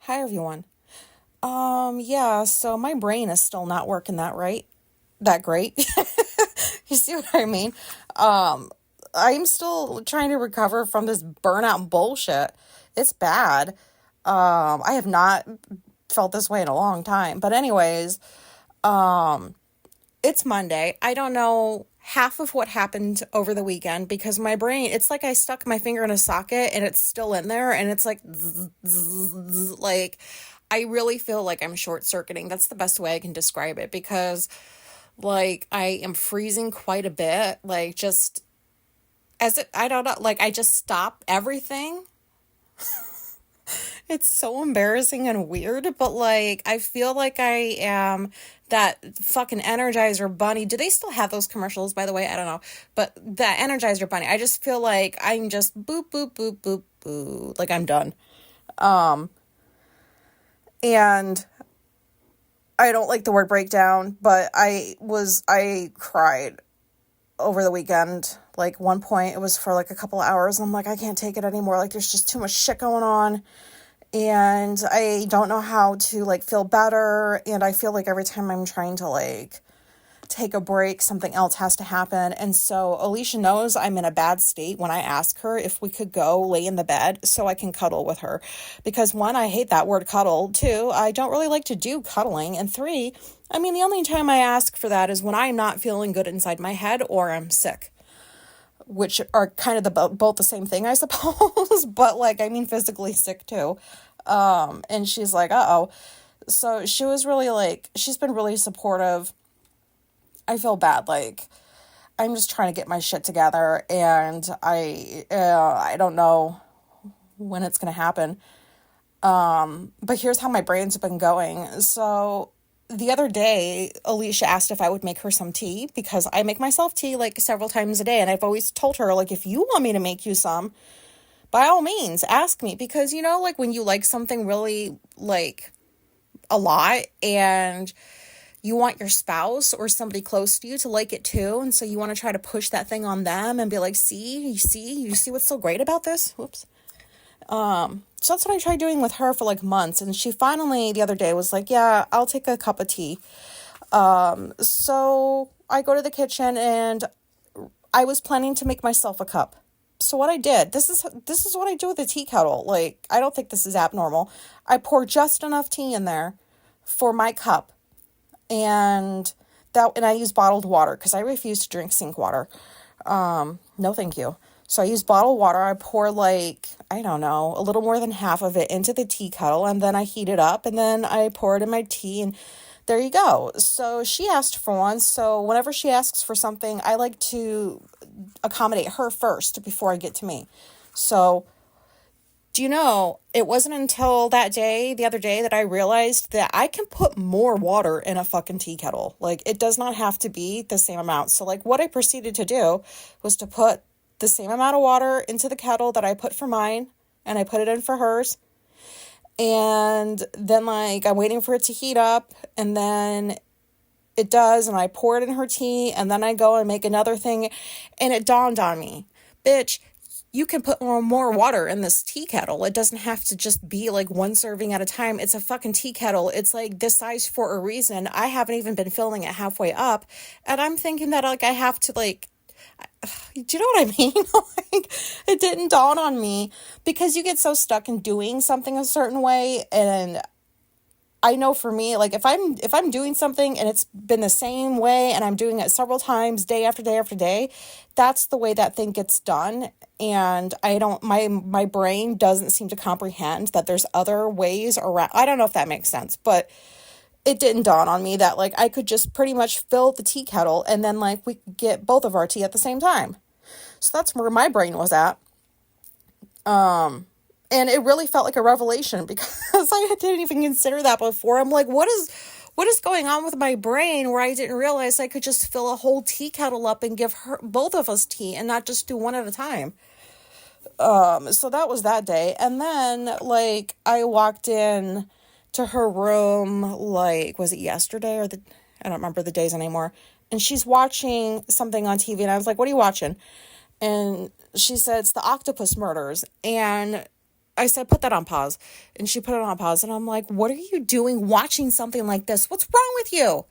Hi everyone. Yeah, so my brain is still not working that great. You see what I mean? Um, I'm still trying to recover from this burnout bullshit. It's bad. I have not felt this way in a long time. But anyways, it's Monday. I don't know half of what happened over the weekend because my brain, it's like I stuck my finger in a socket and it's still in there and it's like, like, I really feel like I'm short circuiting. That's the best way I can describe it because, like, I am freezing quite a bit. Like, just I don't know, like, I just stop everything. It's so embarrassing and weird, but like I feel like I am that fucking Energizer bunny. Do they still have those commercials, by the way? I don't know. But that Energizer bunny, I just feel like I'm just boop boop boop boop boop. Like I'm done. And I don't like the word breakdown, but I cried over the weekend. Like one point it was for like a couple of hours and I'm like I can't take it anymore. Like there's just too much shit going on. And I don't know how to like feel better, and I feel like every time I'm trying to like take a break, something else has to happen. And so Alicia knows I'm in a bad state when I ask her if we could go lay in the bed so I can cuddle with her, because one, I hate that word cuddle. Two, I don't really like to do cuddling. And three, I mean, the only time I ask for that is when I'm not feeling good inside my head or I'm sick, which are kind of both the same thing, I suppose. But like, I mean, physically sick too. And she's like, uh-oh. So she was really like, she's been really supportive. I feel bad. Like, I'm just trying to get my shit together, and I don't know when it's going to happen. But here's how my brain's been going. So the other day, Alicia asked if I would make her some tea because I make myself tea like several times a day. And I've always told her, like, if you want me to make you some, by all means, ask me. Because, you know, like when you like something really like a lot and you want your spouse or somebody close to you to like it too. And so you want to try to push that thing on them and be like, you see what's so great about this? Whoops. So that's what I tried doing with her for like months. And she finally, the other day, was like, yeah, I'll take a cup of tea. So I go to the kitchen and I was planning to make myself a cup. So what I did, this is what I do with a tea kettle. Like, I don't think this is abnormal. I pour just enough tea in there for my cup. And I use bottled water because I refuse to drink sink water. No, thank you. So I use bottled water. I pour like, I don't know, a little more than half of it into the tea kettle, and then I heat it up, and then I pour it in my tea, and there you go. So she asked for one. So whenever she asks for something, I like to accommodate her first before I get to me. So do you know, it wasn't until the other day, that I realized that I can put more water in a fucking tea kettle. Like, it does not have to be the same amount. So, like, what I proceeded to do was to put the same amount of water into the kettle that I put for mine, and I put it in for hers. And then, like, I'm waiting for it to heat up, and then it does, and I pour it in her tea, and then I go and make another thing, and it dawned on me, bitch, you can put more water in this tea kettle. It doesn't have to just be like one serving at a time. It's a fucking tea kettle. It's like this size for a reason. I haven't even been filling it halfway up. And I'm thinking that like I have to like, do you know what I mean? Like, it didn't dawn on me because you get so stuck in doing something a certain way. And I know for me, like if I'm doing something and it's been the same way and I'm doing it several times, day after day after day, that's the way that thing gets done. And my brain doesn't seem to comprehend that there's other ways around. I don't know if that makes sense, but it didn't dawn on me that like I could just pretty much fill the tea kettle and then like we could get both of our tea at the same time. So that's where my brain was at. And it really felt like a revelation because I didn't even consider that before. I'm like, what is going on with my brain where I didn't realize I could just fill a whole tea kettle up and give both of us tea and not just do one at a time. So that was that day. And then like I walked in to her room, like, was it yesterday I don't remember the days anymore. And she's watching something on TV and I was like, what are you watching? And she said, it's the octopus murders. And I said, put that on pause. And she put it on pause. And I'm like, what are you doing watching something like this? What's wrong with you?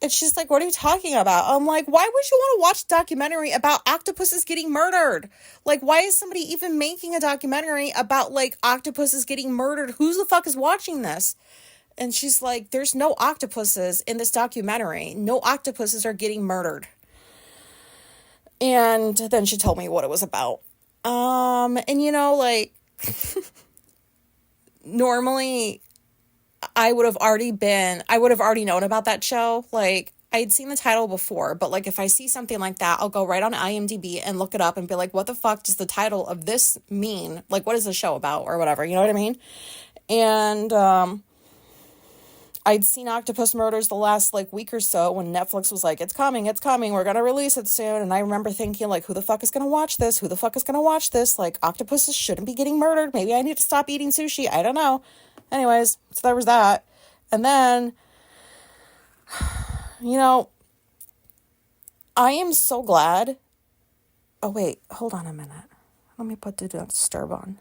And she's like, what are you talking about? I'm like, why would you want to watch a documentary about octopuses getting murdered? Like, why is somebody even making a documentary about, like, octopuses getting murdered? Who the fuck is watching this? And she's like, there's no octopuses in this documentary. No octopuses are getting murdered. And then she told me what it was about. And you know, like, normally I would have already known about that show. Like, I'd seen the title before, but like, if I see something like that, I'll go right on IMDb and look it up and be like, what the fuck does the title of this mean? Like, what is the show about or whatever, you know what I mean? And, I'd seen Octopus Murders the last, like, week or so when Netflix was like, it's coming, we're gonna release it soon. And I remember thinking, like, who the fuck is gonna watch this? Who the fuck is gonna watch this? Like, octopuses shouldn't be getting murdered. Maybe I need to stop eating sushi. I don't know. Anyways, so there was that. And then, you know, I am so glad. Oh, wait, hold on a minute. Let me put Do Not Disturb on.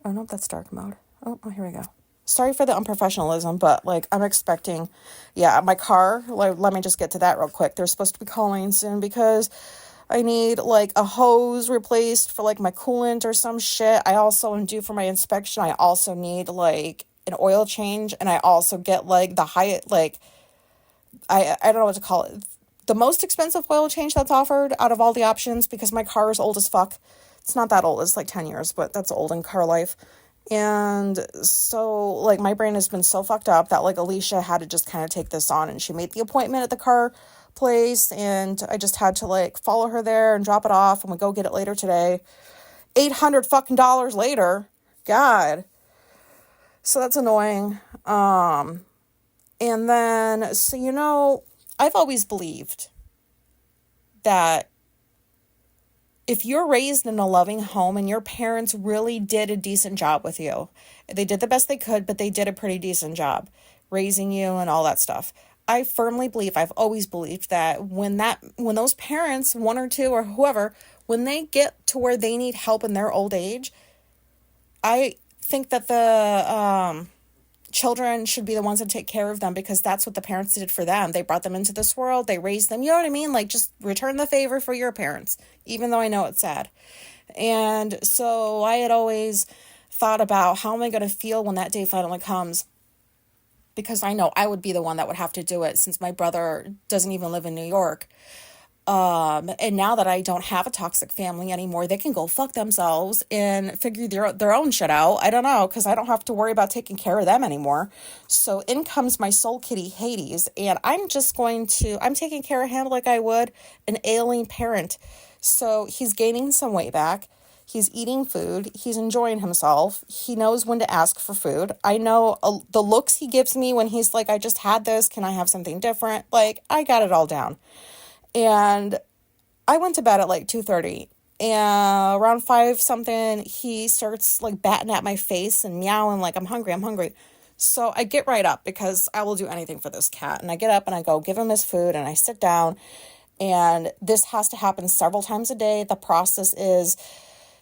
Oh, no, that's dark mode. Oh, here we go. Sorry for the unprofessionalism, but, like, I'm expecting, my car, like, let me just get to that real quick. They're supposed to be calling soon because I need, like, a hose replaced for, like, my coolant or some shit. I also am due for my inspection. I also need, like, an oil change, and I also get, like, the high, like, I don't know what to call it. The most expensive oil change that's offered out of all the options because my car is old as fuck. It's not that old. It's, like, 10 years, but that's old in car life. And so, like, my brain has been so fucked up that, like, Alicia had to just kind of take this on, and she made the appointment at the car place, and I just had to, like, follow her there and drop it off, and we go get it later today. $800 fucking dollars later. God. So that's annoying. And then, so, you know, I've always believed that if you're raised in a loving home and your parents really did a decent job with you, they did the best they could, but they did a pretty decent job raising you and all that stuff. I firmly believe, I've always believed that when those parents, one or two or whoever, when they get to where they need help in their old age, I think that the children should be the ones that take care of them because that's what the parents did for them. They brought them into this world. They raised them. You know what I mean? Like, just return the favor for your parents, even though I know it's sad. And so I had always thought about how am I going to feel when that day finally comes? Because I know I would be the one that would have to do it since my brother doesn't even live in New York. And now that I don't have a toxic family anymore, they can go fuck themselves and figure their own shit out. I don't know, because I don't have to worry about taking care of them anymore. So in comes my soul kitty, Hades, and I'm taking care of him like I would an ailing parent. So he's gaining some weight back. He's eating food. He's enjoying himself. He knows when to ask for food. I know the looks he gives me when he's like, I just had this. Can I have something different? Like, I got it all down. And I went to bed at like 2:30, and around 5 something, he starts like batting at my face and meowing like, I'm hungry. So I get right up because I will do anything for this cat. And I get up and I go give him his food and I sit down, and this has to happen several times a day. The process is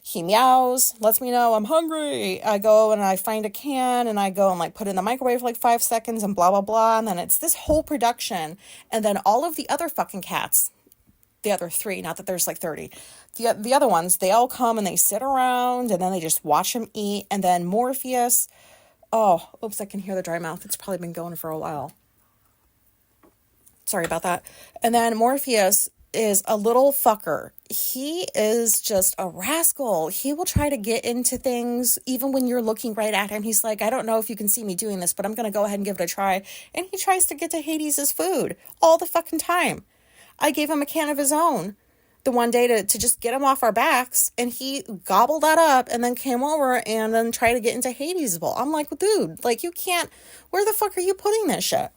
he meows, lets me know I'm hungry. I go and I find a can and I go and like put it in the microwave for like 5 seconds and blah, blah, blah. And then it's this whole production. And then all of the other fucking cats, the other 3, not that there's like 30, the other ones, they all come and they sit around and then they just watch him eat. And then Morpheus, I can hear the dry mouth. It's probably been going for a while. Sorry about that. And then Morpheus is a little fucker. He is just a rascal. He will try to get into things even when you're looking right at him. He's like, I don't know if you can see me doing this, but I'm going to go ahead and give it a try. And he tries to get to Hades' food all the fucking time. I gave him a can of his own the one day to just get him off our backs, and he gobbled that up and then came over and then tried to get into Hades' bowl. I'm like, well, dude, like, you can't, where the fuck are you putting this shit?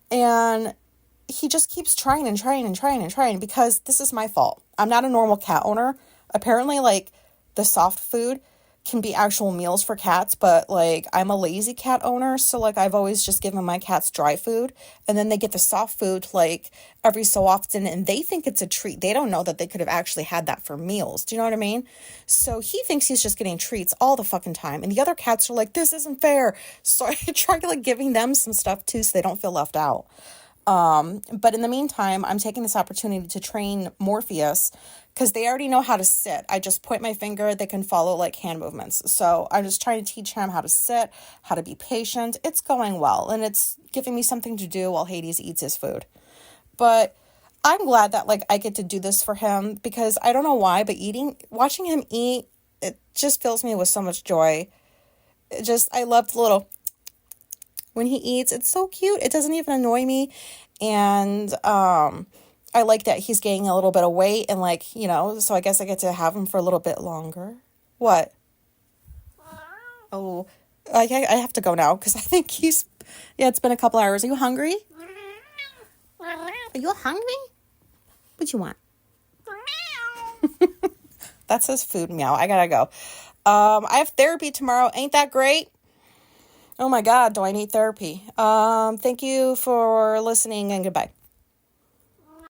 And he just keeps trying because this is my fault. I'm not a normal cat owner. Apparently, like, the soft food can be actual meals for cats, but like I'm a lazy cat owner, so like I've always just given my cats dry food, and then they get the soft food like every so often, and they think it's a treat. They don't know that they could have actually had that for meals. Do you know what I mean? So he thinks he's just getting treats all the fucking time, and the other cats are like, this isn't fair. So I try to like giving them some stuff too, so they don't feel left out. But in the meantime, I'm taking this opportunity to train Morpheus because they already know how to sit. I just point my finger, they can follow like hand movements. So I'm just trying to teach him how to sit, how to be patient. It's going well, and it's giving me something to do while Hades eats his food. But I'm glad that like I get to do this for him because I don't know why, but watching him eat, it just fills me with so much joy. I love the little when he eats. It's so cute. It doesn't even annoy me. And I like that he's gaining a little bit of weight and like, so I guess I get to have him for a little bit longer. What? Oh, I have to go now because I think it's been a couple hours. Are you hungry? Are you hungry? What you want? That says food meow. I gotta go. I have therapy tomorrow. Ain't that great? Oh my God, do I need therapy? Thank you for listening and goodbye.